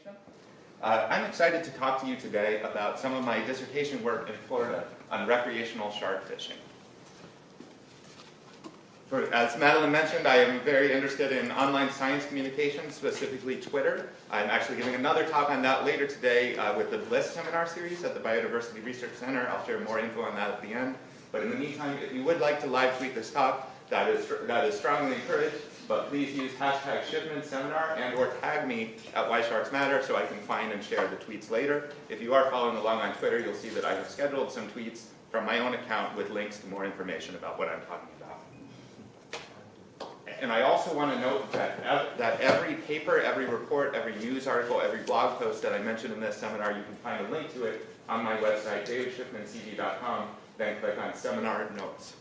presentation. I'm excited to talk to you today about some of my dissertation work in Florida on recreational shark fishing. As Madeline mentioned, I am very interested in online science communication, specifically Twitter. I'm actually giving another talk on that later today with the BLISS seminar series at the Biodiversity Research Center. I'll share more info on that at the end. But in the meantime, if you would like to live tweet this talk, that is strongly encouraged. But please use hashtag Shiffman seminar and or tag me at Why Sharks Matter so I can find and share the tweets later. If you are following along on Twitter, you'll see that I have scheduled some tweets from my own account with links to more information about what I'm talking about. And I also want to note that every paper, every report, every news article, every blog post that I mentioned in this seminar, you can find a link to it on my website, davidshiffmancv.com, then click on Seminar Notes.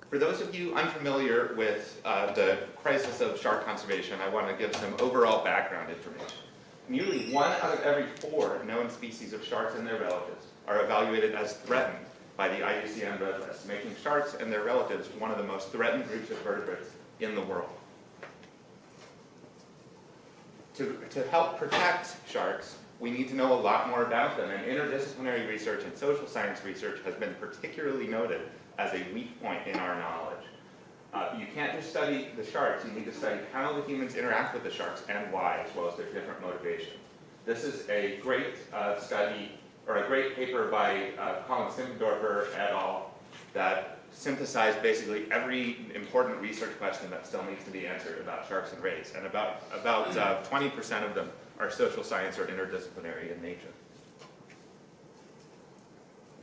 For those of you unfamiliar with the crisis of shark conservation, I want to give some overall background information. Nearly 1 out of every 4 known species of sharks and their relatives are evaluated as threatened by the IUCN Red List, making sharks and their relatives one of the most threatened groups of vertebrates in the world. To help protect sharks, we need to know a lot more about them, and interdisciplinary research and social science research has been particularly noted as a weak point in our knowledge. You can't just study the sharks, you need to study how the humans interact with the sharks and why, as well as their different motivations. This is a great study, or a great paper by Colin Simpendorfer et al. That synthesized basically every important research question that still needs to be answered about sharks and rays, and about 20% of them are social science or interdisciplinary in nature.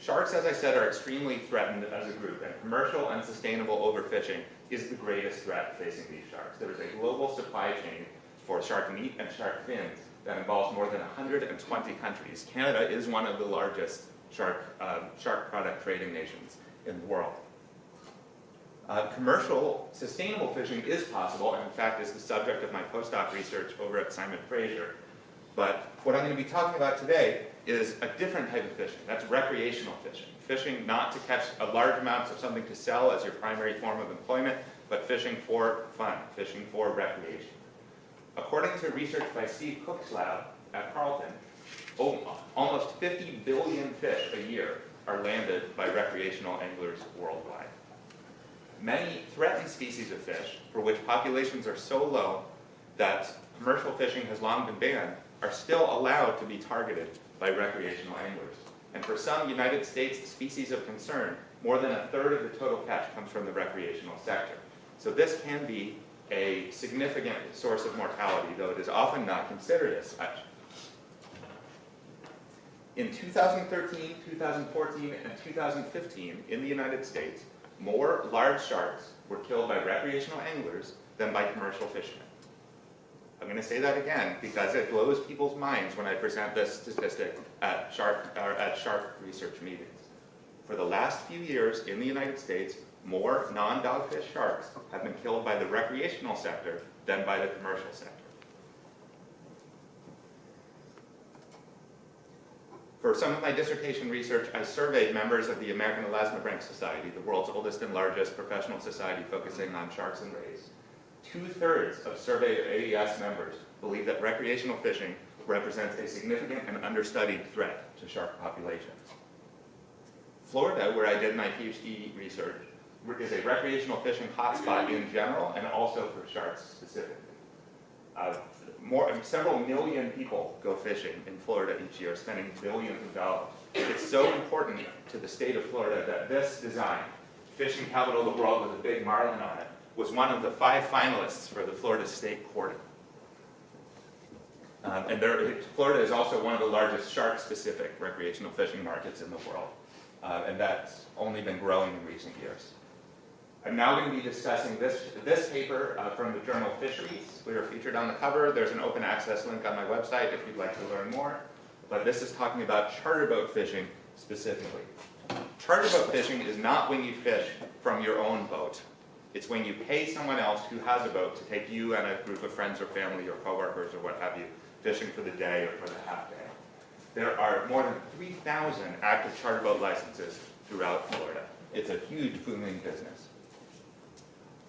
Sharks, as I said, are extremely threatened as a group, and commercial unsustainable overfishing is the greatest threat facing these sharks. There is a global supply chain for shark meat and shark fins that involves more than 120 countries. Canada is one of the largest shark product trading nations in the world. Commercial sustainable fishing is possible, and in fact is the subject of my postdoc research over at Simon Fraser. But what I'm going to be talking about today is a different type of fishing. That's recreational fishing. Fishing not to catch large amounts of something to sell as your primary form of employment, but fishing for fun, fishing for recreation. According to research by Steve Cook's lab at Carleton, almost 50 billion fish a year are landed by recreational anglers worldwide. Many threatened species of fish, for which populations are so low that commercial fishing has long been banned, are still allowed to be targeted by recreational anglers. And for some United States species of concern, more than 1/3 of the total catch comes from the recreational sector. So this can be a significant source of mortality, though it is often not considered as such. In 2013, 2014, and 2015, in the United States, more large sharks were killed by recreational anglers than by commercial fishermen. I'm going to say that again because it blows people's minds when I present this statistic at shark research meetings. For the last few years in the United States, more non-dogfish sharks have been killed by the recreational sector than by the commercial sector. For some of my dissertation research, I surveyed members of the American Elasmobranch Society, the world's oldest and largest professional society focusing on sharks and rays. 2/3 of surveyed AES members believe that recreational fishing represents a significant and understudied threat to shark populations. Florida, where I did my PhD research, is a recreational fishing hotspot in general and also for sharks specifically. Several million people go fishing in Florida each year, spending billions of dollars. It's so important to the state of Florida that this design, Fishing Capital of the World with a big marlin on it, was one of the 5 finalists for the Florida State Court. Florida is also one of the largest shark-specific recreational fishing markets in the world, and that's only been growing in recent years. I'm now going to be discussing this paper from the journal Fisheries. We are featured on the cover. There's an open access link on my website if you'd like to learn more. But this is talking about charterboat fishing specifically. Charterboat fishing is not when you fish from your own boat. It's when you pay someone else who has a boat to take you and a group of friends or family or coworkers or what have you fishing for the day or for the half day. There are more than 3,000 active charterboat licenses throughout Florida. It's a huge booming business.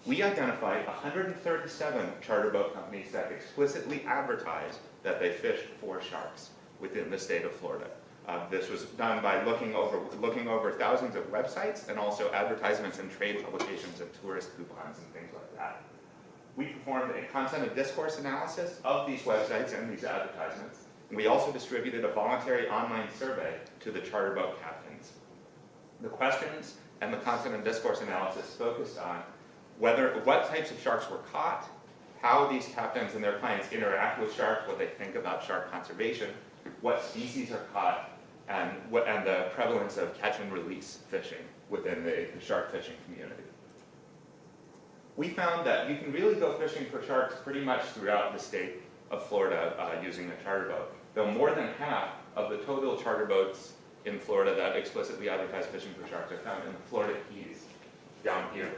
we identified 137 charter boat companies that explicitly advertise that they fish for sharks within the state of Florida. This was done by looking over thousands of websites and also advertisements and trade publications and tourist coupons and things like that. We performed a content and discourse analysis of these websites and these advertisements. And we also distributed a voluntary online survey to the charter boat captains. The questions and the content and discourse analysis focused on what types of sharks were caught, how these captains and their clients interact with sharks, what they think about shark conservation, what species are caught, and the prevalence of catch and release fishing within the shark fishing community. We found that you can really go fishing for sharks pretty much throughout the state of Florida using a charter boat, though more than half of the total charter boats in Florida that explicitly advertise fishing for sharks are found in the Florida Keys, down here.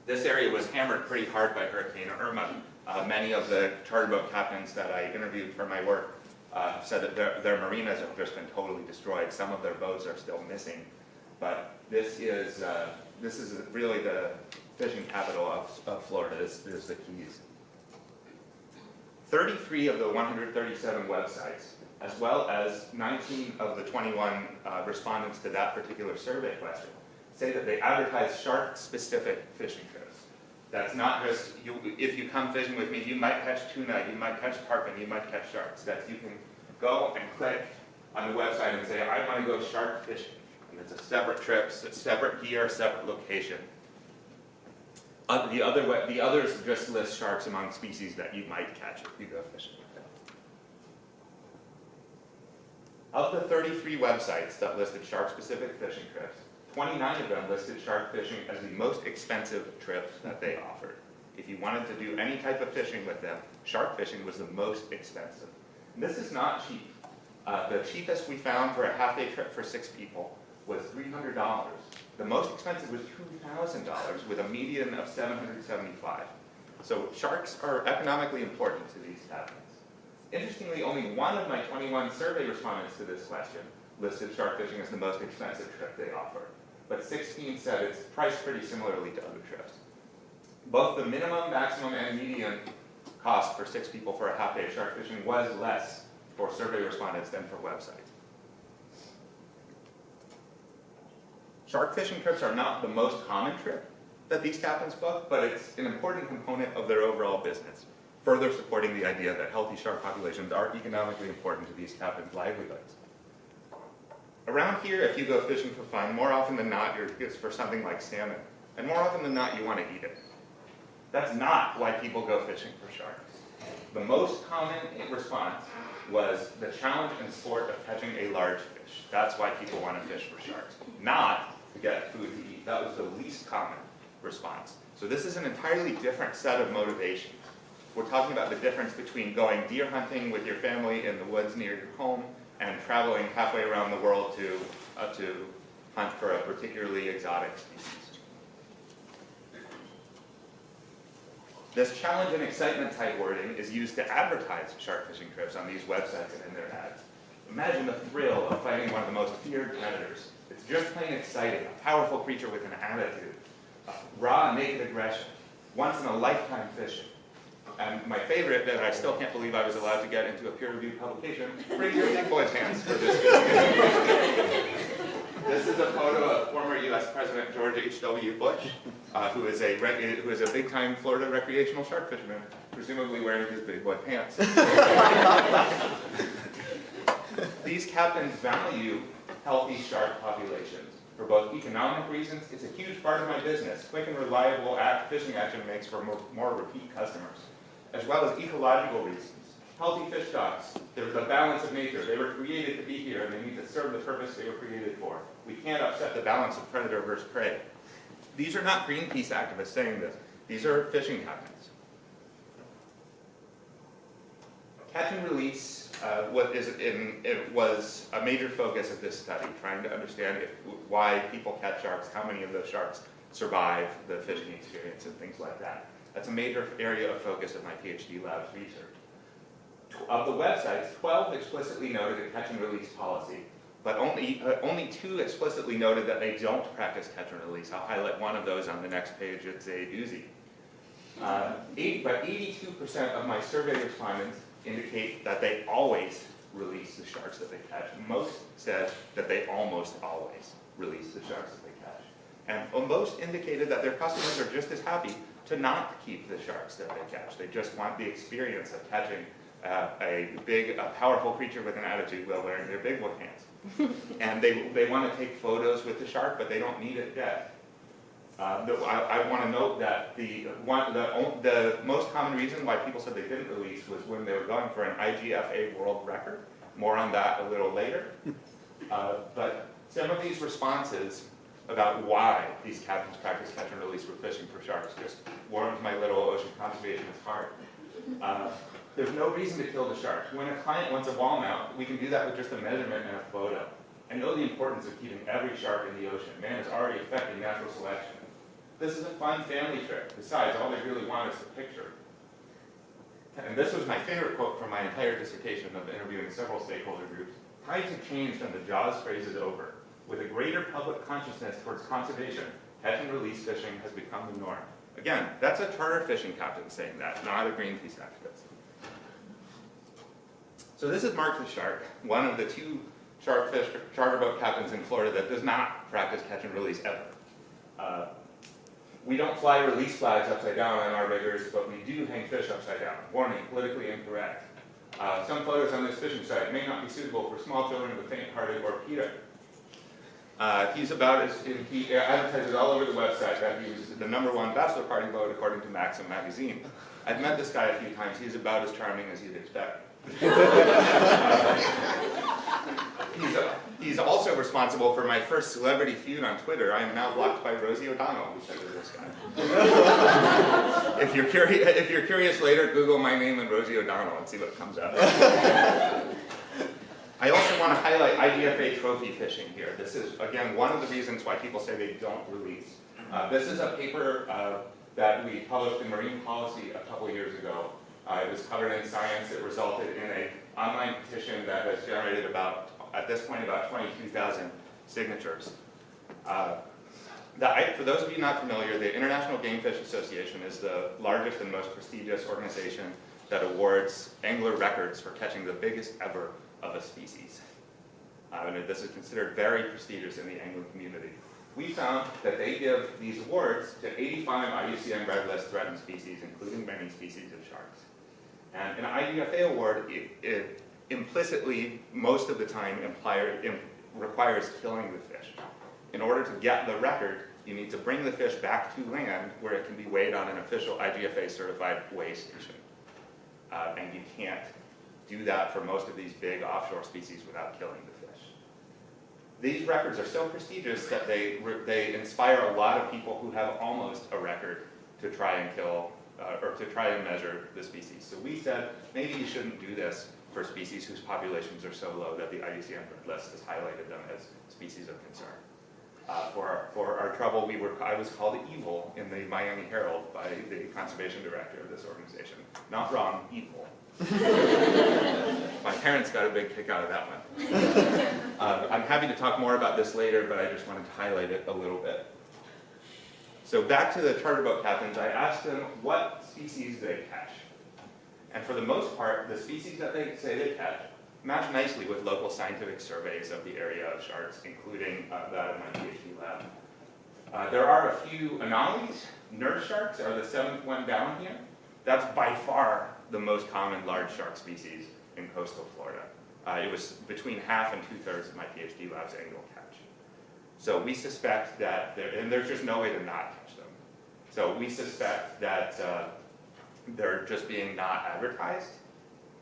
This area was hammered pretty hard by Hurricane Irma. Many of the charter boat captains that I interviewed for my work said that their marinas have just been totally destroyed. Some of their boats are still missing, but this is really the fishing capital of Florida, is the Keys. 33 of the 137 websites, as well as 19 of the 21 respondents to that particular survey question, say that they advertise shark-specific fishing trips. That's not just, if you come fishing with me, you might catch tuna, you might catch tarpon, you might catch sharks. That's, you can go and click on the website and say, I want to go shark fishing. And it's a separate trip, separate gear, separate location. The others just list sharks among species that you might catch if you go fishing with them. Of the 33 websites that listed shark-specific fishing trips, 29 of them listed shark fishing as the most expensive trip that they offered. If you wanted to do any type of fishing with them, shark fishing was the most expensive. And this is not cheap. The cheapest we found for a half-day trip for 6 people was $300. The most expensive was $2,000 with a median of $775. So sharks are economically important to these captains. Interestingly, only one of my 21 survey respondents to this question listed shark fishing as the most expensive trip they offer, but 16 said it's priced pretty similarly to other trips. Both the minimum, maximum, and median cost for 6 people for a half-day shark fishing was less for survey respondents than for websites. Shark fishing trips are not the most common trip that these captains book, but it's an important component of their overall business, further supporting the idea that healthy shark populations are economically important to these captains' livelihoods. Around here, if you go fishing for fun, more often than not, it's for something like salmon, and more often than not, you want to eat it. That's not why people go fishing for sharks. The most common response was the challenge and sport of catching a large fish. That's why people want to fish for sharks, not to get food to eat. That was the least common response. So this is an entirely different set of motivations. We're talking about the difference between going deer hunting with your family in the woods near your home and traveling halfway around the world to hunt for a particularly exotic species. This challenge and excitement type wording is used to advertise shark fishing trips on these websites and in their ads. Imagine the thrill of fighting one of the most feared predators. It's just plain exciting, a powerful creature with an attitude, raw, naked aggression, once-in-a-lifetime fishing. And my favorite, that I still can't believe I was allowed to get into a peer-reviewed publication, bring your big boy pants for this video. This is a photo of former U.S. President George H.W. Bush, who is a big-time Florida recreational shark fisherman, presumably wearing his big boy pants. These captains value healthy shark populations for both economic reasons. It's a huge part of my business. Quick and reliable fishing action makes for more repeat customers, as well as ecological reasons. Healthy fish stocks, they're the balance of nature. They were created to be here, and they need to serve the purpose they were created for. We can't upset the balance of predator versus prey. These are not Greenpeace activists saying this. These are fishing captains. Catch and release was a major focus of this study, trying to understand why people catch sharks, how many of those sharks survive the fishing experience, and things like that. That's a major area of focus of my PhD lab's research. Of the websites, 12 explicitly noted a catch and release policy. but only 2 explicitly noted that they don't practice catch and release. I'll highlight one of those on the next page. It's a doozy. But 82% of my survey respondents indicate that they always release the sharks that they catch. Most said that they almost always release the sharks that they catch. And most indicated that their customers are just as happy to not keep the sharks that they catch. They just want the experience of catching a powerful creature with an attitude while wearing their big boy pants. And they want to take photos with the shark, but they don't need it dead. I want to note that the most common reason why people said they didn't release was when they were going for an IGFA world record. More on that a little later. But some of these responses about why these captains practice catch and release for fishing for sharks just warms my little ocean conservationist heart. There's no reason to kill the shark. When a client wants a wall mount, we can do that with just a measurement and a photo. I know the importance of keeping every shark in the ocean. Man is already affecting natural selection. This is a fun family trip. Besides, all they really want is the picture. And this was my favorite quote from my entire dissertation of interviewing several stakeholder groups. Tides have changed and the Jaws phrase is over. With a greater public consciousness towards conservation, catch and release fishing has become the norm. Again, that's a charter fishing captain saying that, not a Greenpeace activist. So this is Mark the Shark, one of the 2 charter boat captains in Florida that does not practice catch and release ever. We don't fly release flags upside down on our riggers, but we do hang fish upside down. Warning, politically incorrect. Some photos on this fishing site may not be suitable for small children of the faint-hearted or PETA. He advertises all over the website that he was the #1 bachelor party boat according to Maxim magazine. I've met this guy a few times. He's about as charming as you'd expect. He's also responsible for my first celebrity feud on Twitter. I am now blocked by Rosie O'Donnell because of this guy. If you're curious later, Google my name and Rosie O'Donnell and see what comes up. I also want to highlight IDFA trophy fishing here. This is, again, one of the reasons why people say they don't release. This is a paper that we published in Marine Policy a couple years ago. It was covered in Science. It resulted in an online petition that has generated at this point, about 22,000 signatures. For those of you not familiar, the International Game Fish Association is the largest and most prestigious organization that awards angler records for catching the biggest ever of a species. And this is considered very prestigious in the angling community. We found that they give these awards to 85 IUCN Red List threatened species, including many species of sharks. And an IDFA award, it implicitly, most of the time, requires killing the fish. In order to get the record, you need to bring the fish back to land where it can be weighed on an official IGFA certified weigh station. And you can't do that for most of these big offshore species without killing the fish. These records are so prestigious that they inspire a lot of people who have almost a record to try and kill, or to try and measure the species. So we said, maybe you shouldn't do this for species whose populations are so low that the IUCN list has highlighted them as species of concern. For our trouble, I was called evil in the Miami Herald by the conservation director of this organization. Not wrong, evil. My parents got a big kick out of that one. I'm happy to talk more about this later, but I just wanted to highlight it a little bit. So back to the charter boat captains, I asked them what species they catch. And for the most part, the species that they say they catch match nicely with local scientific surveys of the area of sharks, including that of my PhD lab. There are a few anomalies. Nurse sharks are the 7th one down here. That's by far the most common large shark species in coastal Florida. It was between half and 2/3 of my PhD lab's annual catch. So we suspect that, and there's just no way to not catch them. So we suspect that they're just being not advertised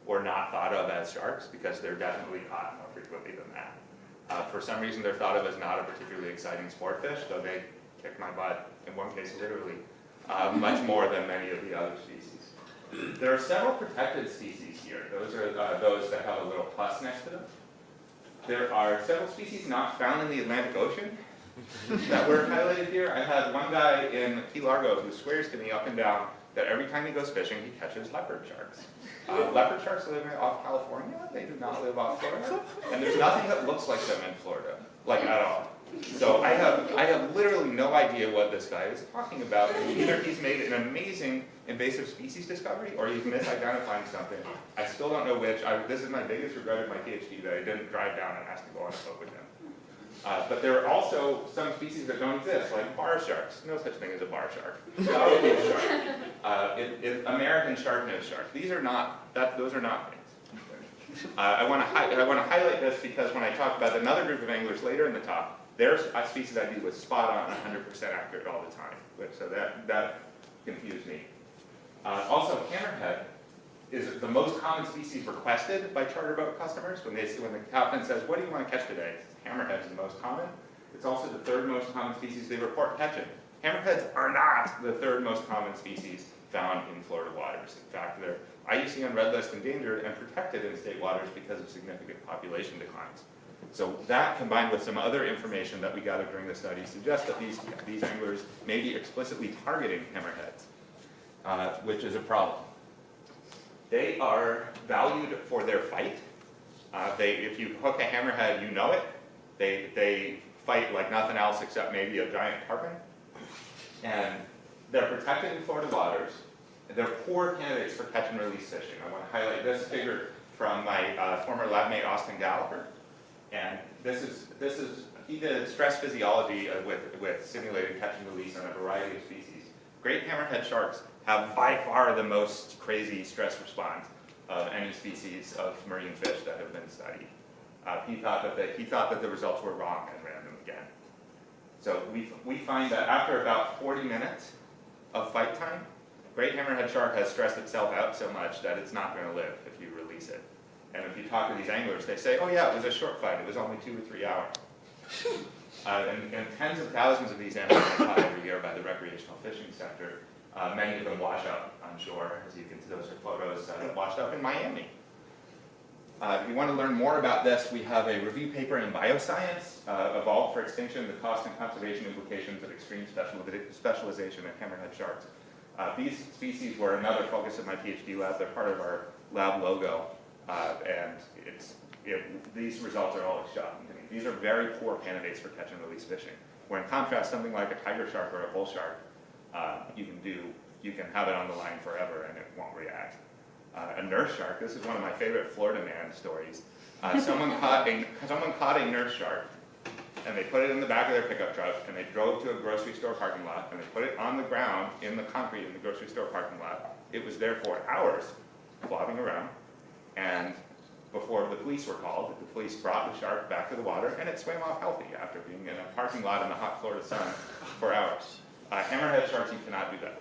or not thought of as sharks because they're definitely caught more frequently than that. For some reason, they're thought of as not a particularly exciting sport fish, though they kicked my butt, in one case literally, much more than many of the other species. There are several protected species here. Those are those that have a little plus next to them. There are several species not found in the Atlantic Ocean that were highlighted here. I had one guy in Key Largo who swears to me up and down that every time he goes fishing, he catches leopard sharks. Leopard sharks live off California. They do not live off Florida. And there's nothing that looks like them in Florida, like at all. So I have literally no idea what this guy is talking about. Either he's made an amazing invasive species discovery or he's misidentifying something. I still don't know which. This is my biggest regret of my PhD, that I didn't drive down and ask to go on a boat with him. But there are also some species that don't exist, like bar sharks. No such thing as a bar shark. American shark-nosed shark. Those are not things. I want to highlight this because when I talk about another group of anglers later in the talk, their species ID was spot on, 100% accurate all the time. So that confused me. Also, hammerhead is the most common species requested by charter boat customers. When the captain says, "What do you want to catch today?" Hammerhead is the most common. It's also the third most common species they report catching. Hammerheads are not the third most common species found in Florida waters. In fact, they're IUCN Red List endangered and protected in state waters because of significant population declines. So that, combined with some other information that we gathered during the study, suggests that these anglers may be explicitly targeting hammerheads, which is a problem. They are valued for their fight. If you hook a hammerhead, you know it. They fight like nothing else except maybe a giant tarpon. And they're protected in Florida waters. They're poor candidates for catch and release fishing. I want to highlight this figure from my former lab mate, Austin Gallagher. And he did stress physiology with simulated catch and release on a variety of species. Great hammerhead sharks have by far the most crazy stress response of any species of marine fish that have been studied. He thought that the results were wrong and ran them again. So we find that after about 40 minutes of fight time, great hammerhead shark has stressed itself out so much that it's not going to live if you release it. And if you talk to these anglers, they say, "Oh yeah, it was a short fight. It was only 2 or 3 hours." And tens of thousands of these animals are caught every year by the recreational fishing sector. Many of them wash up on shore, as you can see. Those are photos washed up in Miami. If you want to learn more about this, we have a review paper in Bioscience, Evolved for Extinction, the Cost and Conservation Implications of Extreme Specialization in Hammerhead Sharks. These species were another focus of my PhD lab. They're part of our lab logo, and these results are always shocking to me. These are very poor candidates for catch and release fishing, where in contrast, something like a tiger shark or a bull shark, you can have it on the line forever and it won't react. A nurse shark, this is one of my favorite Florida man stories. Someone caught a nurse shark, and they put it in the back of their pickup truck, and they drove to a grocery store parking lot, and they put it on the ground in the concrete in the grocery store parking lot. It was there for hours, flopping around, and before the police were called, the police brought the shark back to the water, and it swam off healthy after being in a parking lot in the hot Florida sun for hours. Hammerhead sharks, you cannot do that.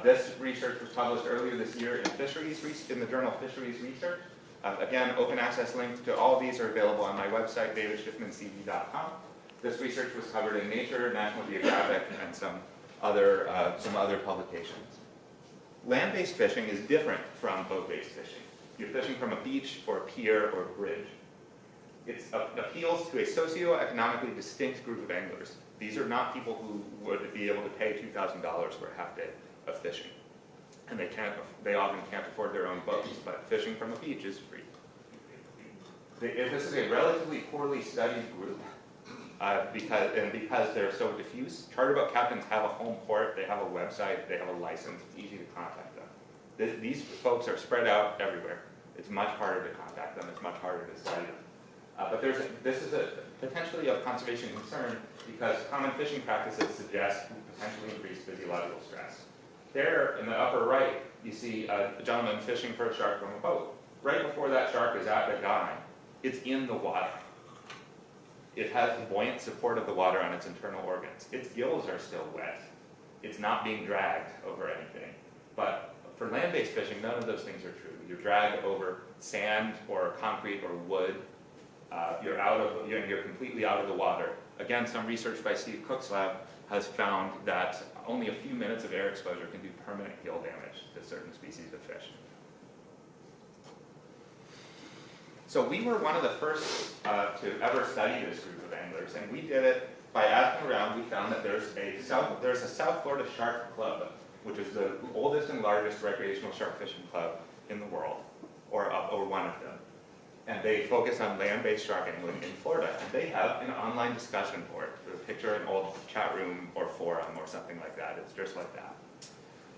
This research was published earlier this year in the journal Fisheries Research. Again, open access links to all of these are available on my website, davidshiffmancv.com. This research was covered in Nature, National Geographic, and some other publications. Land-based fishing is different from boat-based fishing. You're fishing from a beach or a pier or a bridge. It appeals to a socioeconomically distinct group of anglers. These are not people who would be able to pay $2,000 for a half day of fishing. And they often can't afford their own boats, but fishing from a beach is free. This is a relatively poorly studied group because they're so diffuse. Charter boat captains have a home port, they have a website, they have a license, it's easy to contact them. These folks are spread out everywhere. It's much harder to contact them, it's much harder to study them. But this is potentially of conservation concern because common fishing practices suggest potentially increased physiological stress. There, in the upper right, you see a gentleman fishing for a shark from a boat. Right before that shark is at the guy, it's in the water. It has the buoyant support of the water on its internal organs. Its gills are still wet. It's not being dragged over anything. But for land-based fishing, none of those things are true. You're dragged over sand or concrete or wood. You're completely out of the water. Again, some research by Steve Cook's lab has found that only a few minutes of air exposure can do permanent gill damage to certain species of fish. So we were one of the first to ever study this group of anglers, and we did it by asking around. We found that there's a South Florida Shark Club, which is the oldest and largest recreational shark fishing club in the world, or one of them. And they focus on land-based shark angling in Florida. And they have an online discussion board. Picture an old chat room or forum or something like that. It's just like that.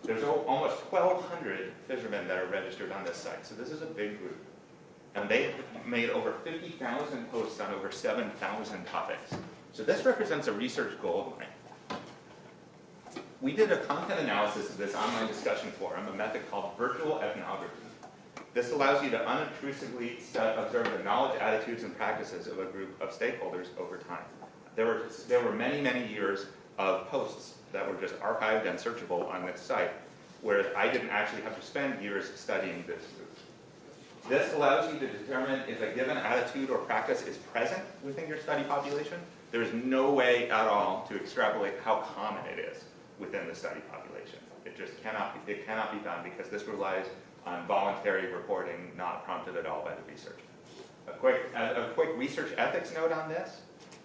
There's almost 1,200 fishermen that are registered on this site. So this is a big group. And they made over 50,000 posts on over 7,000 topics. So this represents a research gold mine. We did a content analysis of this online discussion forum, a method called virtual ethnography. This allows you to unobtrusively observe the knowledge, attitudes, and practices of a group of stakeholders over time. There were many, many years of posts that were just archived and searchable on this site, whereas I didn't actually have to spend years studying this group. This allows you to determine if a given attitude or practice is present within your study population. There is no way at all to extrapolate how common it is within the study population. It just cannot be done because this relies on voluntary reporting, not prompted at all by the researcher. A quick research ethics note on this.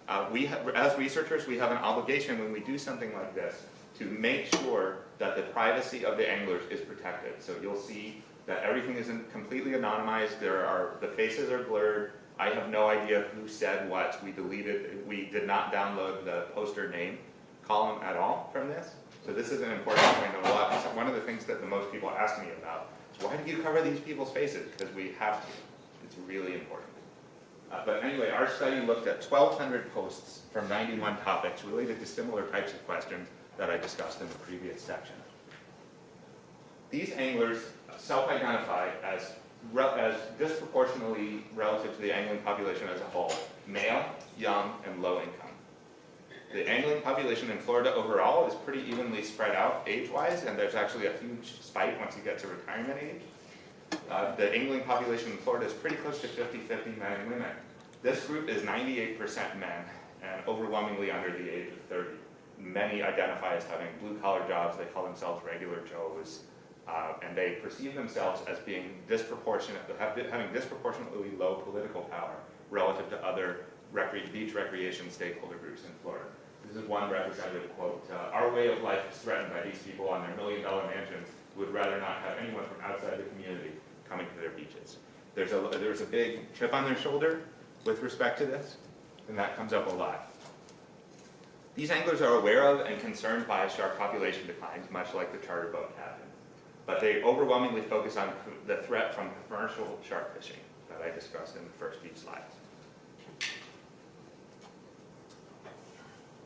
As researchers, we have an obligation when we do something like this to make sure that the privacy of the anglers is protected. So you'll see that everything isn't completely anonymized. The faces are blurred. I have no idea who said what. We did not download the poster name column at all from this. So this is an important point. One of the things that the most people ask me about is, why did you cover these people's faces? Because we have to. It's really important. But anyway, our study looked at 1,200 posts from 91 topics related to similar types of questions that I discussed in the previous section. These anglers self-identify as disproportionately relative to the angling population as a whole, male, young, and low income. The angling population in Florida overall is pretty evenly spread out age-wise, and there's actually a huge spike once you get to retirement age. The angling population in Florida is pretty close to 50-50 men and women. This group is 98% men and overwhelmingly under the age of 30. Many identify as having blue-collar jobs. They call themselves regular Joes, and they perceive themselves as being having disproportionately low political power relative to other beach recreation stakeholder groups in Florida. This is one representative quote. Our way of life is threatened by these people on their million-dollar mansions who would rather not have anyone from outside the community coming to their beaches. There's a big chip on their shoulder with respect to this, and that comes up a lot. These anglers are aware of and concerned by shark population declines, much like the charter boat captain, but they overwhelmingly focus on the threat from commercial shark fishing that I discussed in the first few slides.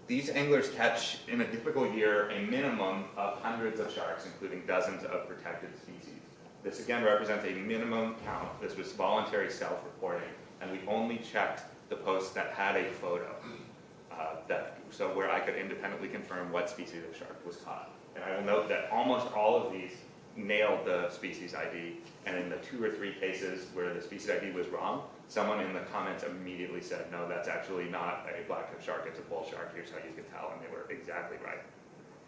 These anglers catch, in a typical year, a minimum of hundreds of sharks, including dozens of protected species. This again represents a minimum count. This was voluntary self-reporting, and we only checked the posts that had a photo, so where I could independently confirm what species of shark was caught. And I will note that almost all of these nailed the species ID, and in the 2 or 3 cases where the species ID was wrong, someone in the comments immediately said, no, that's actually not a blacktip shark, it's a bull shark, here's how you can tell, and they were exactly right.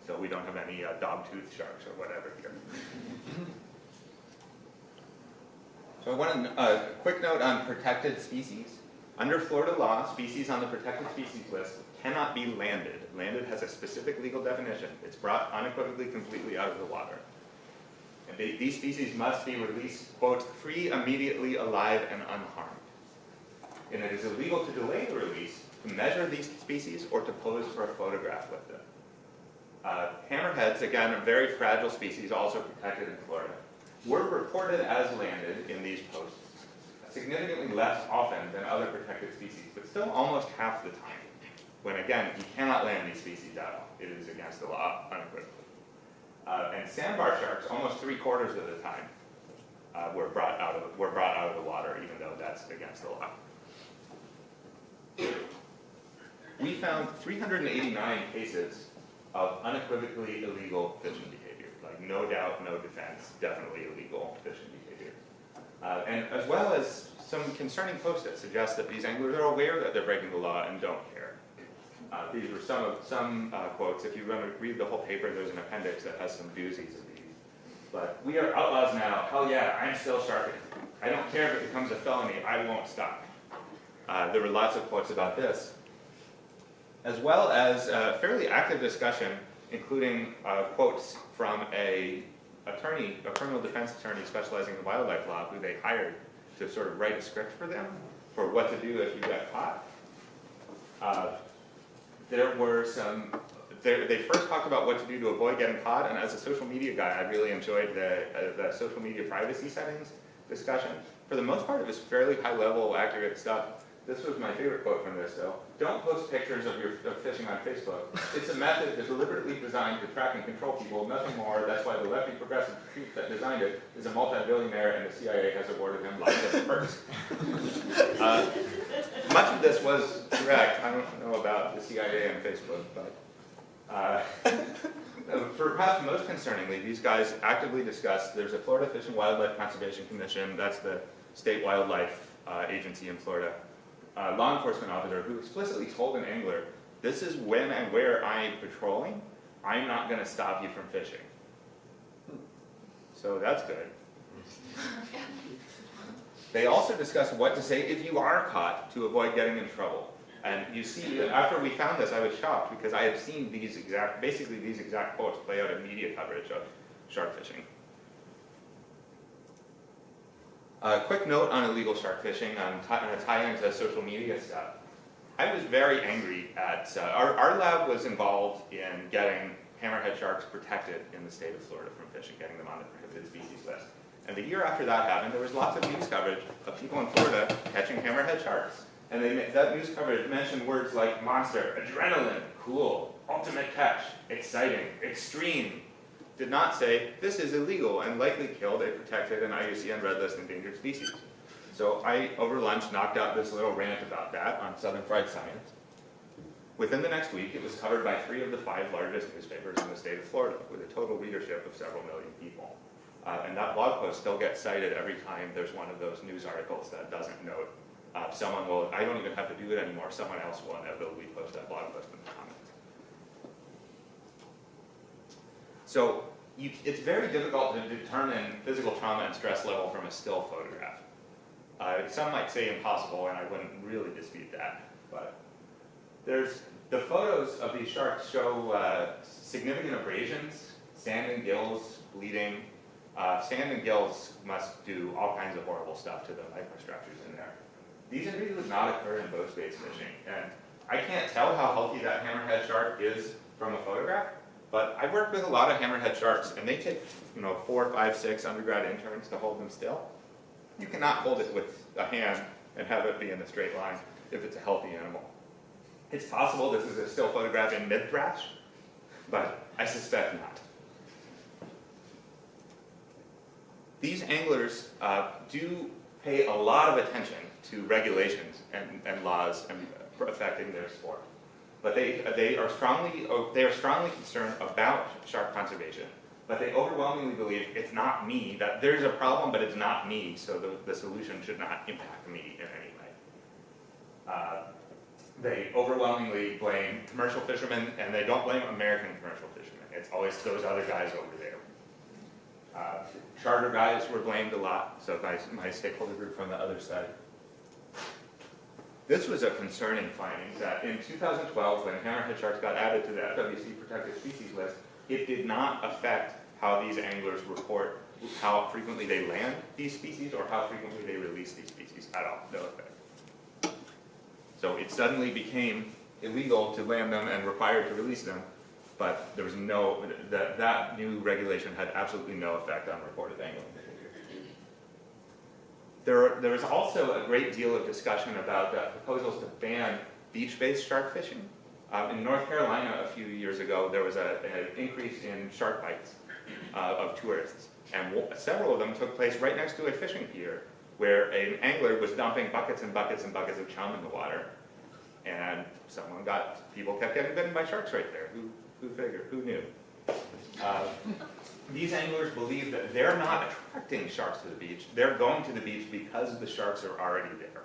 So we don't have any dog-tooth sharks or whatever here. So I want a quick note on protected species. Under Florida law, species on the protected species list cannot be landed. Landed has a specific legal definition. It's brought unequivocally completely out of the water. And these species must be released, quote, free, immediately, alive, and unharmed. And it is illegal to delay the release, to measure these species, or to pose for a photograph with them. Hammerheads, again, a very fragile species, also protected in Florida, were reported as landed in these posts, significantly less often than other protected species, but still almost half the time, when again, you cannot land these species at all. It is against the law, unequivocally. And sandbar sharks, almost 3/4 of the time, were brought out of the water, even though that's against the law. We found 389 cases of unequivocally illegal fishing behavior, like no doubt, no defense, definitely illegal fishing behavior. And as well as some concerning posts that suggest that these anglers are aware that they're breaking the law and don't care. These were some quotes. If you want to read the whole paper, there's an appendix that has some doozies of these. But we are outlaws now. Hell yeah, I'm still sharking. I don't care if it becomes a felony. I won't stop. There were lots of quotes about this, as well as a fairly active discussion, including quotes from a criminal defense attorney specializing in wildlife law, who they hired to sort of write a script for them for what to do if you got caught. There were some, they first talked about what to do to avoid getting caught, and as a social media guy, I really enjoyed the social media privacy settings discussion. For the most part, it was fairly high level, accurate stuff. This was my favorite quote from this, though. Don't post pictures of your fishing on Facebook. It's a method deliberately designed to track and control people, nothing more. That's why the lefty progressive chief that designed it is a multi-billionaire, and the CIA has awarded him lots of perks. Much of this was correct. I don't know about the CIA and Facebook, but perhaps most concerningly, these guys actively discussed, there's a Florida Fish and Wildlife Conservation Commission, that's the state wildlife agency in Florida, law enforcement officer who explicitly told an angler, this is when and where I'm patrolling, I'm not going to stop you from fishing. So that's good. They also discussed what to say if you are caught to avoid getting in trouble. And you see, after we found this, I was shocked because I had seen basically these exact quotes play out in media coverage of shark fishing. A quick note on illegal shark fishing, on a tie-in to social media stuff. I was very angry at, our lab was involved in getting hammerhead sharks protected in the state of Florida from fishing, getting them on the prohibited species list. And the year after that happened, there was lots of news coverage of people in Florida catching hammerhead sharks. And that news coverage mentioned words like monster, adrenaline, cool, ultimate catch, exciting, extreme. Did not say, this is illegal and likely killed a protected and IUCN Red List endangered species. So I, over lunch, knocked out this little rant about that on Southern Fried Science. Within the next week, it was covered by 3 of the 5 largest newspapers in the state of Florida, with a total readership of several million people. And that blog post still gets cited every time there's one of those news articles that doesn't note. Someone will, I don't even have to do it anymore, someone else will inevitably post that blog post in the comments. So it's very difficult to determine physical trauma and stress level from a still photograph. Some might say impossible, and I wouldn't really dispute that. But the photos of these sharks show significant abrasions, sand and gills, bleeding. Sand and gills must do all kinds of horrible stuff to the microstructures in there. These injuries would not occur in boat-based fishing, and I can't tell how healthy that hammerhead shark is from a photograph, but I've worked with a lot of hammerhead sharks, and they take 4, 5, 6 undergrad interns to hold them still. You cannot hold it with a hand and have it be in a straight line if it's a healthy animal. It's possible this is a still photograph in mid-thrash, but I suspect not. These anglers do pay a lot of attention to regulations and laws affecting their sport. But they are strongly concerned about shark conservation. But they overwhelmingly believe it's not me, that there's a problem, but it's not me, so the solution should not impact me in any way. They overwhelmingly blame commercial fishermen, and they don't blame American commercial fishermen. It's always those other guys over there. Charter guys were blamed a lot, so my stakeholder group from the other side. This was a concerning finding that in 2012, when hammerhead sharks got added to the FWC protected species list, it did not affect how these anglers report how frequently they land these species or how frequently they release these species at all. No effect. So it suddenly became illegal to land them and required to release them, but there was that new regulation had absolutely no effect on reported angling behavior. There was also a great deal of discussion about proposals to ban beach-based shark fishing. In North Carolina a few years ago, there was an increase in shark bites of tourists, and several of them took place right next to a fishing pier where an angler was dumping buckets and buckets and buckets of chum in the water, and people kept getting bitten by sharks right there. Who figured? Who knew? These anglers believe that they're not attracting sharks to the beach. They're going to the beach because the sharks are already there,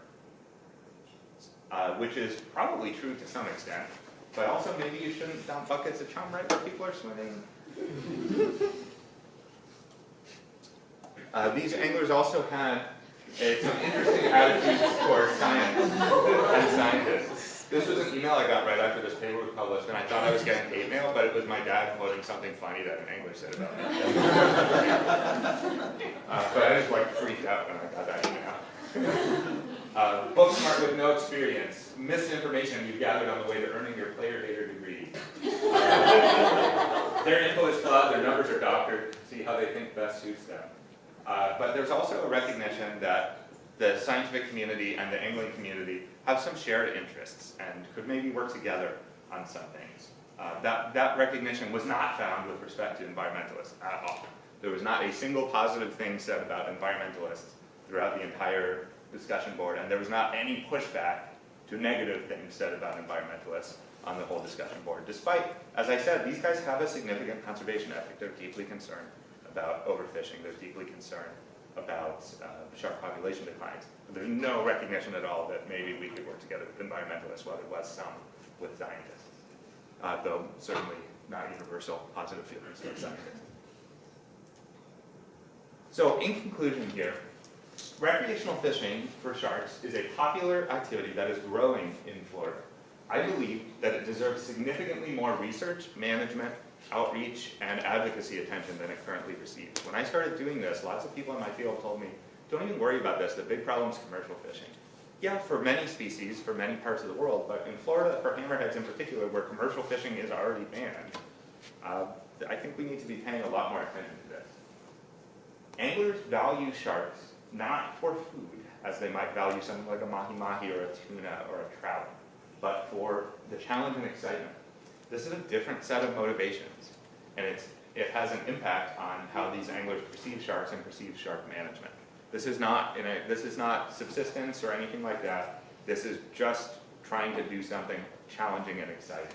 which is probably true to some extent. But also, maybe you shouldn't dump buckets of chum right where people are swimming. These anglers also had some interesting attitudes towards science and scientists. This was an email I got right after this paper was published, and I thought I was getting hate mail, but it was my dad quoting something funny that an angler said about me. But I just freaked out when I got that email. Book smart with no experience. Misinformation you've gathered on the way to earning your player hater degree. Their info is flawed, their numbers are doctored, see how they think best suits them. But there's also a recognition that the scientific community and the angling community have some shared interests and could maybe work together on some things. That recognition was not found with respect to environmentalists at all. There was not a single positive thing said about environmentalists throughout the entire discussion board, and there was not any pushback to negative things said about environmentalists on the whole discussion board, despite, as I said, these guys have a significant conservation ethic. They're deeply concerned about overfishing. They're deeply concerned about shark population declines. There's no recognition at all that maybe we could work together with environmentalists, while there was some with scientists, though certainly not universal positive feelings towards scientists. So in conclusion here, recreational fishing for sharks is a popular activity that is growing in Florida. I believe that it deserves significantly more research, management, outreach, and advocacy attention than it currently receives. When I started doing this, lots of people in my field told me, don't even worry about this, the big problem is commercial fishing. Yeah, for many species, for many parts of the world, but in Florida, for hammerheads in particular, where commercial fishing is already banned, I think we need to be paying a lot more attention to this. Anglers value sharks not for food, as they might value something like a mahi-mahi or a tuna or a trout, but for the challenge and excitement. This is a different set of motivations, and it has an impact on how these anglers perceive sharks and perceive shark management. This is not subsistence or anything like that. This is just trying to do something challenging and exciting.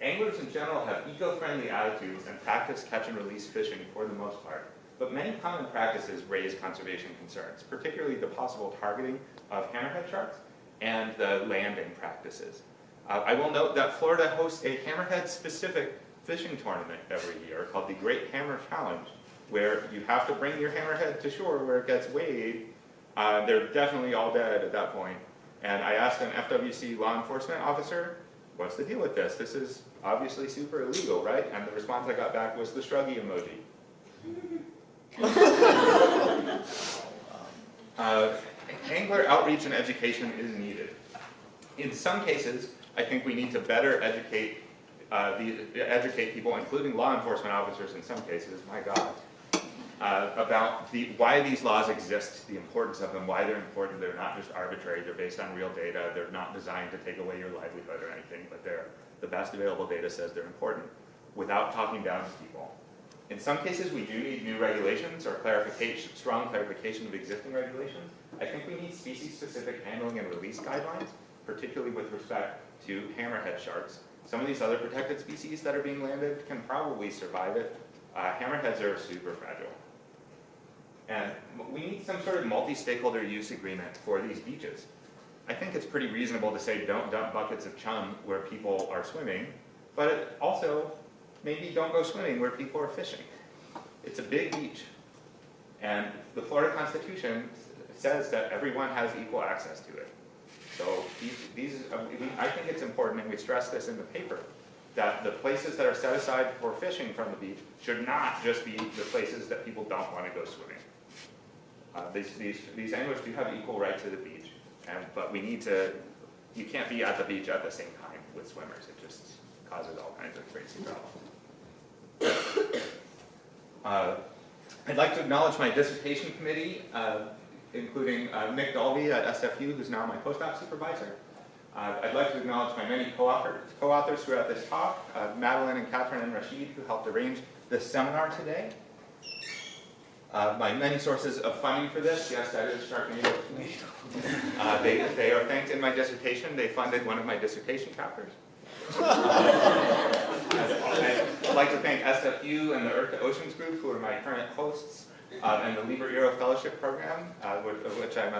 Anglers in general have eco-friendly attitudes and practice catch and release fishing for the most part. But many common practices raise conservation concerns, particularly the possible targeting of hammerhead sharks and the landing practices. I will note that Florida hosts a hammerhead-specific fishing tournament every year called the Great Hammer Challenge, where you have to bring your hammerhead to shore where it gets weighed. They're definitely all dead at that point. And I asked an FWC law enforcement officer, what's the deal with this? This is obviously super illegal, right? And the response I got back was the shruggy emoji. Angler outreach and education is needed. In some cases, I think we need to better educate people, including law enforcement officers in some cases, my God, about why these laws exist, the importance of them, why they're important. They're not just arbitrary, they're based on real data, they're not designed to take away your livelihood or anything, but the best available data says they're important, without talking down to people. In some cases, we do need new regulations or strong clarification of existing regulations. I think we need species-specific handling and release guidelines, particularly with respect to hammerhead sharks. Some of these other protected species that are being landed can probably survive it. Hammerheads are super fragile. And we need some sort of multi-stakeholder use agreement for these beaches. I think it's pretty reasonable to say don't dump buckets of chum where people are swimming, but also maybe don't go swimming where people are fishing. It's a big beach. And the Florida Constitution says that everyone has equal access to it. So I think it's important, and we stress this in the paper, that the places that are set aside for fishing from the beach should not just be the places that people don't want to go swimming. These anglers do have equal right to the beach, but you can't be at the beach at the same time with swimmers. It just causes all kinds of crazy problems. I'd like to acknowledge my dissertation committee, including Nick Dolby at SFU, who's now my postdoc supervisor. I'd like to acknowledge my many co-authors throughout this talk, Madeline and Catherine and Rashid, who helped arrange this seminar today. My many sources of funding for this, yes, that is Sharknado. They are thanked in my dissertation. They funded one of my dissertation chapters. I'd like to thank SFU and the Earth to Oceans group, who are my current hosts, and the Liber Fellowship Program, of which I'm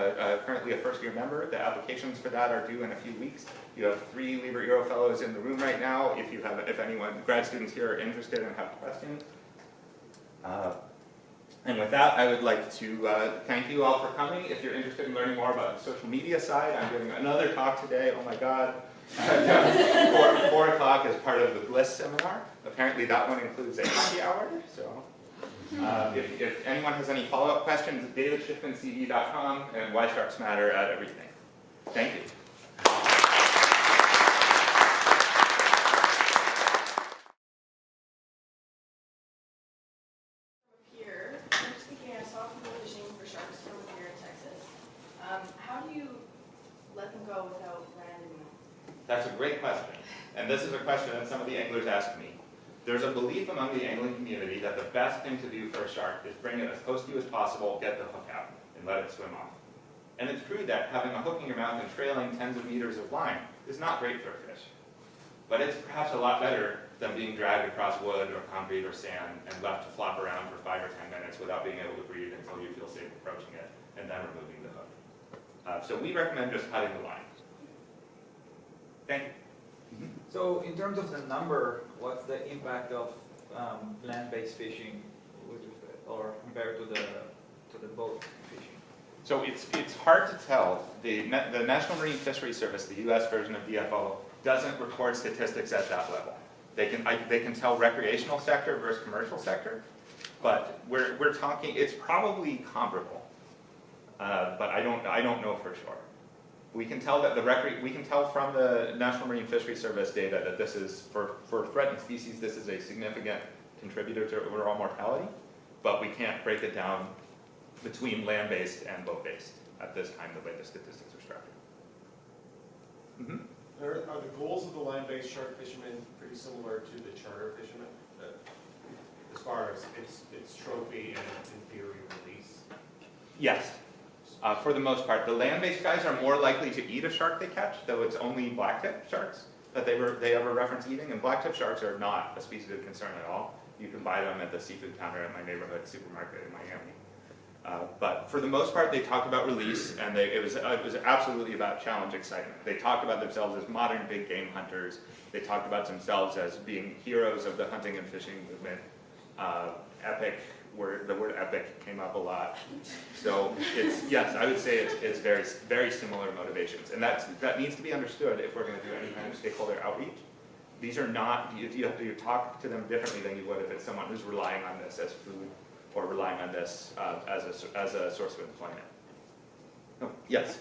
currently a first-year member. The applications for that are due in a few weeks. You have 3 Liber Fellows in the room right now. If anyone, grad students here are interested and have questions. And with that, I would like to thank you all for coming. If you're interested in learning more about the social media side, I'm giving another talk today. Oh my God. 4 o'clock is part of the Bliss seminar. Apparently that one includes a happy hour, so If anyone has any follow-up questions, davidshiffmancd.com and whysharksmatter@everything. Thank you. Here, I'm just thinking, I saw people fishing for sharks from here in Texas. How do you let them go without landing them? That's a great question. And this is a question that some of the anglers ask me. There's a belief among the angling community that the best thing to do for a shark is bring it as close to you as possible, get the hook out, and let it swim off. And it's true that having a hook in your mouth and trailing tens of meters of line is not great for a fish. But it's perhaps a lot better than being dragged across wood or concrete or sand and left to flop around for 5 or 10 minutes without being able to breathe until you feel safe approaching it, and then removing the hook. So we recommend just cutting the line. Thank you. So in terms of the number, what's the impact of land-based fishing with respect, or compared to the boat fishing? So it's hard to tell. The National Marine Fisheries Service, the U.S. version of DFO, doesn't record statistics at that level. They can tell recreational sector versus commercial sector, but we're talking. It's probably comparable, but I don't know for sure. We can tell that we can tell from the National Marine Fisheries Service data that this is for threatened species. This is a significant contributor to overall mortality, but we can't break it down between land-based and boat-based at this time, the way the statistics are structured. Mm-hmm. Are the goals of the land-based shark fishermen pretty similar to the charter fishermen, as far as its trophy and in theory release? Yes. For the most part, the land-based guys are more likely to eat a shark they catch, though it's only blacktip sharks that they ever reference eating, and blacktip sharks are not a species of concern at all. You can buy them at the seafood counter at my neighborhood supermarket in Miami. But for the most part, they talked about release, and it was absolutely about challenge excitement. They talked about themselves as modern big game hunters. They talked about themselves as being heroes of the hunting and fishing movement. Epic. The word epic came up a lot. So yes, I would say it's very, very similar motivations. And that needs to be understood if we're going to do any kind of stakeholder outreach. These are not, you talk to them differently than you would if it's someone who's relying on this as food or relying on this as a source of employment. Oh, yes?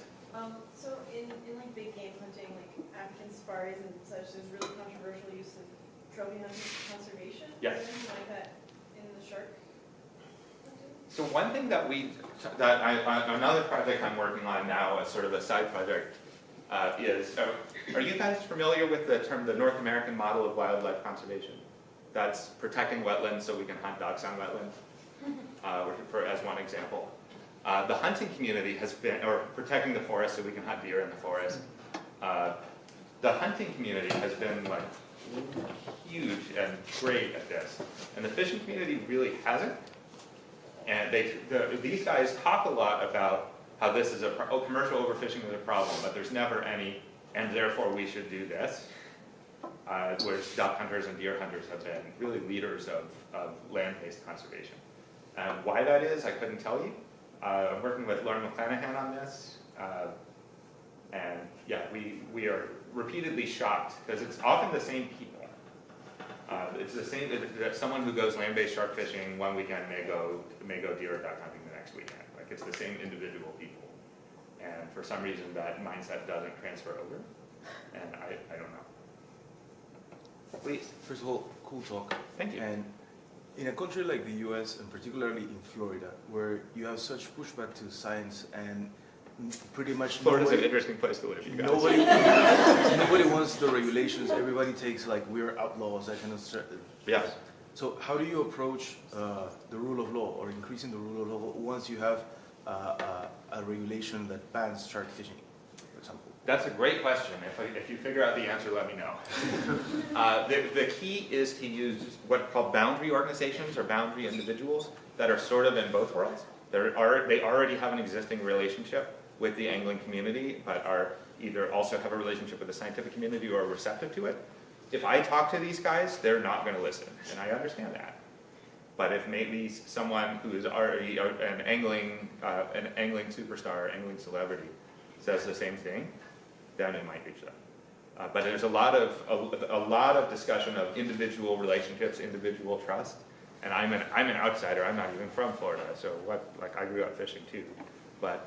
So in like big game hunting, like African safaris and such, there's really controversial use of trophy hunting for conservation. Yes. Is there anything like that in the shark? So one thing another project I'm working on now as sort of a side project is, are you guys familiar with the term, the North American model of wildlife conservation? That's protecting wetlands so we can hunt ducks on wetlands, as one example. The hunting community has been, or protecting the forest so we can hunt deer in the forest. The hunting community has been like huge and great at this, and the fishing community really hasn't. And these guys talk a lot about how this is commercial overfishing is a problem, but there's never any, and therefore we should do this. Whereas duck hunters and deer hunters have been really leaders of land-based conservation. Why that is, I couldn't tell you. I'm working with Lauren McClanahan on this, and yeah, we are repeatedly shocked because it's often the same people. It's the same. Someone who goes land-based shark fishing one weekend may go deer or duck hunting the next weekend. Like it's the same individual people, and for some reason that mindset doesn't transfer over, and I don't know. Please. First of all, cool talk. Thank you. And in a country like the US, and particularly in Florida, where you have such pushback to science and pretty much Florida's an interesting place to live, you guys. Nobody wants the regulations. Everybody takes like we're outlaws, that kind of stuff. Yes. So how do you approach the rule of law or increasing the rule of law once you have a regulation that bans shark fishing, for example? That's a great question. If you figure out the answer, let me know. The key is to use what are called boundary organizations or boundary individuals that are sort of in both worlds. They already have an existing relationship with the angling community, but are either also have a relationship with the scientific community or are receptive to it. If I talk to these guys, they're not going to listen, and I understand that. But if maybe someone who is already an angling superstar, angling celebrity, says the same thing, then it might reach them. But there's a lot of discussion of individual relationships, individual trust, And I'm an outsider, I'm not even from Florida, so I grew up fishing too. But,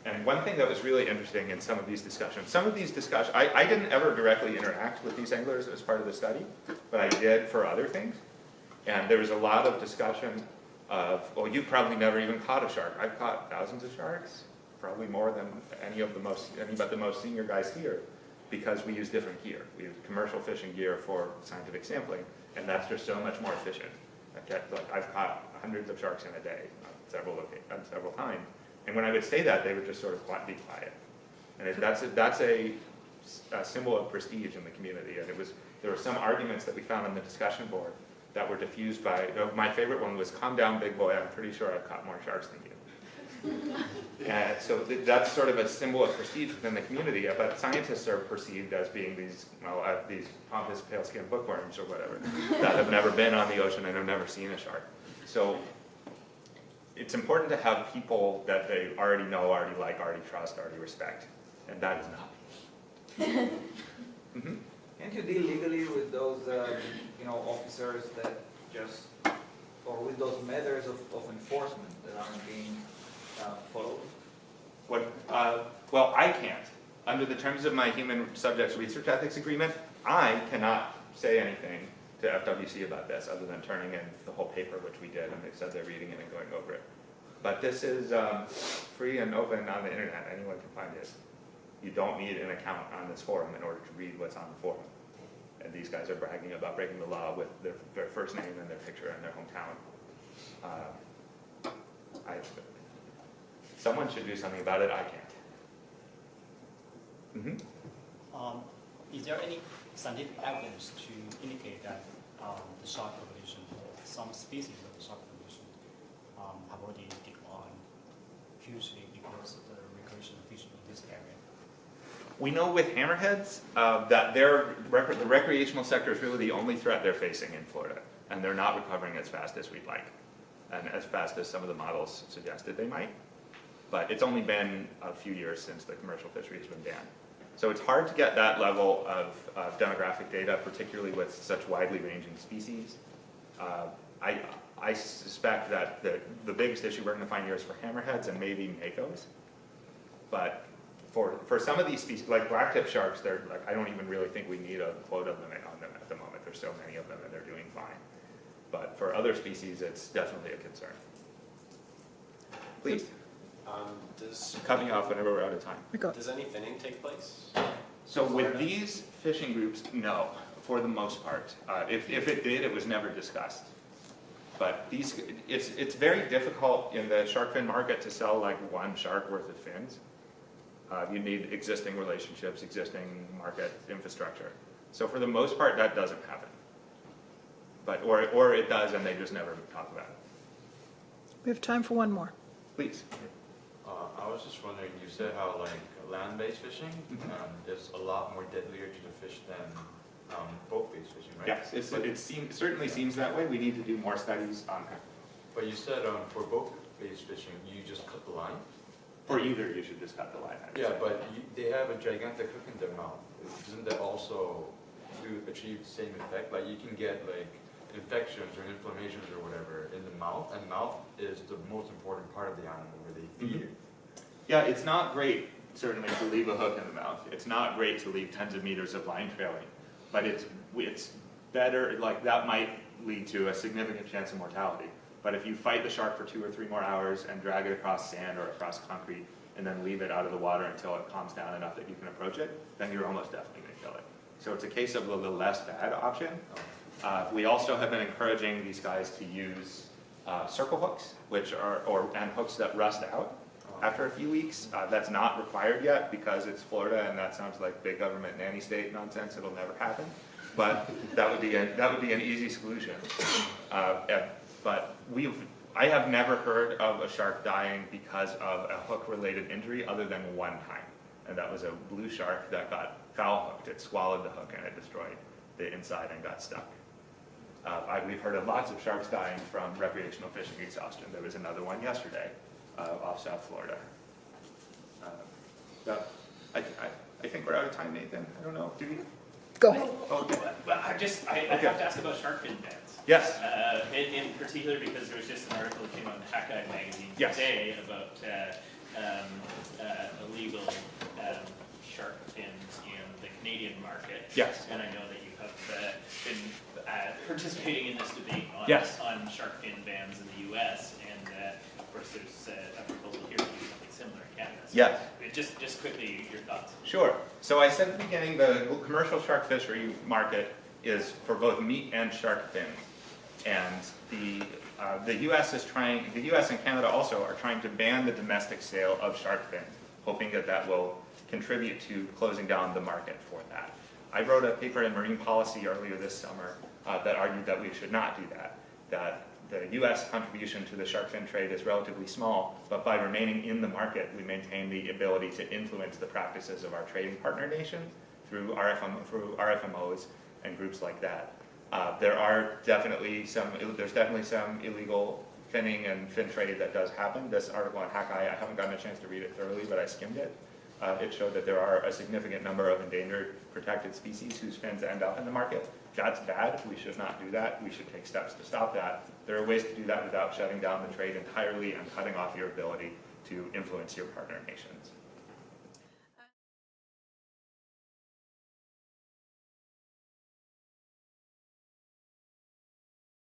and one thing that was really interesting in some of these discussions, I didn't ever directly interact with these anglers as part of the study, but I did for other things. And there was a lot of discussion of, well, you've probably never even caught a shark. I've caught thousands of sharks, probably more than any but the most senior guys here, because we use different gear. We use commercial fishing gear for scientific sampling, and that's just so much more efficient. I've caught hundreds of sharks in a day, several times. And when I would say that, they would just sort of be quiet. And that's a symbol of prestige in the community. And there were some arguments that we found on the discussion board that were diffused by, my favorite one was, calm down, big boy, I'm pretty sure I've caught more sharks than you. And so that's sort of a symbol of prestige within the community, but scientists are perceived as being these pompous, pale-skinned bookworms or whatever, that have never been on the ocean and have never seen a shark. So it's important to have people that they already know, already like, already trust, already respect, and that is not me. Mm-hmm. Can't you deal legally with those, officers that just, or with those methods of enforcement that aren't being followed? Well, I can't. Under the terms of my Human Subjects Research Ethics Agreement, I cannot say anything to FWC about this other than turning in the whole paper, which we did, and they said they're reading it and going over it. But this is free and open on the internet. Anyone can find it. You don't need an account on this forum in order to read what's on the forum. And these guys are bragging about breaking the law with their first name and their picture and their hometown. Someone should do something about it. I can't. Mm-hmm. Is there any scientific evidence to indicate that the shark population, some species of the shark population, have already declined hugely because of the recreational fishing in this area? We know with hammerheads that the recreational sector is really the only threat they're facing in Florida, and they're not recovering as fast as we'd like, and as fast as some of the models suggested they might. But it's only been a few years since the commercial fishery has been banned. So it's hard to get that level of demographic data, particularly with such widely ranging species. I suspect that the biggest issue we're going to find here is for hammerheads and maybe makos. But for some of these species, like blacktip sharks, I don't even really think we need a quota limit on them at the moment. There's so many of them and they're doing fine. But for other species, it's definitely a concern. Please. Cut me off whenever we're out of time. Does any thinning take place? So with these fishing groups, no, for the most part. If it did, it was never discussed. But it's very difficult in the shark fin market to sell like one shark worth of fins. You need existing relationships, existing market infrastructure. So for the most part, that doesn't happen. But or it does, and they just never talk about it. We have time for one more. Please. I was just wondering, you said how land-based fishing is a lot more deadlier to the fish than boat-based fishing, right? Yes, it certainly seems that way. We need to do more studies on that. But you said for boat-based fishing, you just cut the line? For either, you should just cut the line. Yeah, but they have a gigantic hook in their mouth. Doesn't that also achieve the same effect? Like you can get infections or inflammations or whatever in the mouth, and mouth is the most important part of the animal where they feed it. Yeah, it's not great, certainly, to leave a hook in the mouth. It's not great to leave tens of meters of line trailing, but it's better, that might lead to a significant chance of mortality. But if you fight the shark for 2 or 3 more hours and drag it across sand or across concrete and then leave it out of the water until it calms down enough that you can approach it, then you're almost definitely going to kill it. So it's a case of the less bad option. We also have been encouraging these guys to use circle hooks, and hooks that rust out after a few weeks. That's not required yet because it's Florida, and that sounds like big government nanny state nonsense. It'll never happen, but that would be an easy solution. But I have never heard of a shark dying because of a hook-related injury other than one time, and that was a blue shark that got foul hooked. It swallowed the hook and it destroyed the inside and got stuck. We've heard of lots of sharks dying from recreational fishing exhaustion. There was another one yesterday off South Florida. I think we're out of time, Nathan. I don't know. Do we? Go ahead. Oh, okay. But I have to ask about shark fin beds. Yes. In particular because there was just an article that came out in Hackeye magazine Yes. today about illegal shark fins in the Canadian market. Yes. And I know that you have been participating in this debate on, Yes. on shark fin bans in the US, and of course there's a proposal here to do something similar in Canada. So Yes. just quickly, your thoughts. Sure. So I said at the beginning, the commercial shark fishery market is for both meat and shark fins. And the U.S. the U.S. and Canada also are trying to ban the domestic sale of shark fins, hoping that that will contribute to closing down the market for that. I wrote a paper in Marine Policy earlier this summer that argued that we should not do that, that the U.S. contribution to the shark fin trade is relatively small, but by remaining in the market, we maintain the ability to influence the practices of our trading partner nations through RFMOs and groups like that. There's definitely some illegal finning and fin trade that does happen. This article on Hackeye, I haven't gotten a chance to read it thoroughly, but I skimmed it. It showed that there are a significant number of endangered protected species whose fins end up in the market. That's bad. We should not do that. We should take steps to stop that. There are ways to do that without shutting down the trade entirely and cutting off your ability to influence your partner nations.